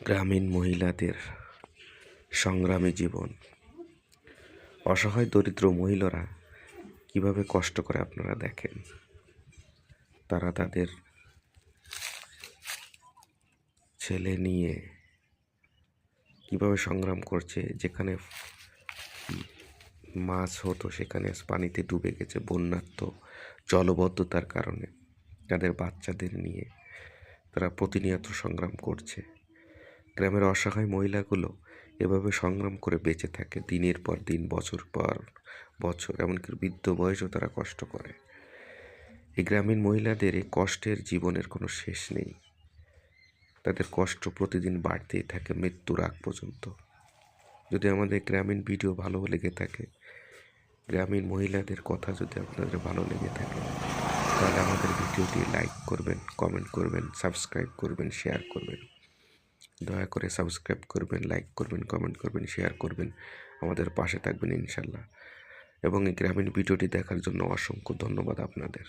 গ্রামীণ মহিলাদের সংগ্রামী জীবন। অসহায় দরিদ্র মহিলারা কিভাবে কষ্ট করে আপনারা দেখেন। তারা তাদের ছেলে নিয়ে কিভাবে সংগ্রাম করছে। যেখানে মাছ হতো সেখানে পানিতে ডুবে গেছে বন্যার্ত জলবদ্ধতার কারণে। তাদের বাচ্চাদের নিয়ে তারা প্রতিনিয়ত সংগ্রাম করছে। গ্রামের অসহায় মহিলাগুলো এভাবে সংগ্রাম করে বেঁচে থাকে দিনের পর দিন, বছর পর বছর, এমনকি বৃদ্ধ বয়সেও তারা কষ্ট করে। এই গ্রামীণ মহিলাদের এই কষ্টের জীবনের কোনো শেষ নেই। তাদের কষ্ট প্রতিদিন বাড়তেই থাকে মৃত্যুর আগ পর্যন্ত। যদি আমাদের গ্রামীণ ভিডিও ভালো লেগে থাকে, গ্রামীণ মহিলাদের কথা যদি আপনাদের ভালো লেগে থাকে, তাহলে আমাদের ভিডিওটি লাইক করবেন, কমেন্ট করবেন, সাবস্ক্রাইব করবেন, শেয়ার করবেন। দয়া করে সাবস্ক্রাইব করবেন, লাইক করবেন, কমেন্ট করবেন, শেয়ার করবেন, আমাদের পাশে থাকবেন ইনশাল্লাহ। এবং এই গ্রামীণ ভিডিওটি দেখার জন্য অসংখ্য ধন্যবাদ আপনাদের।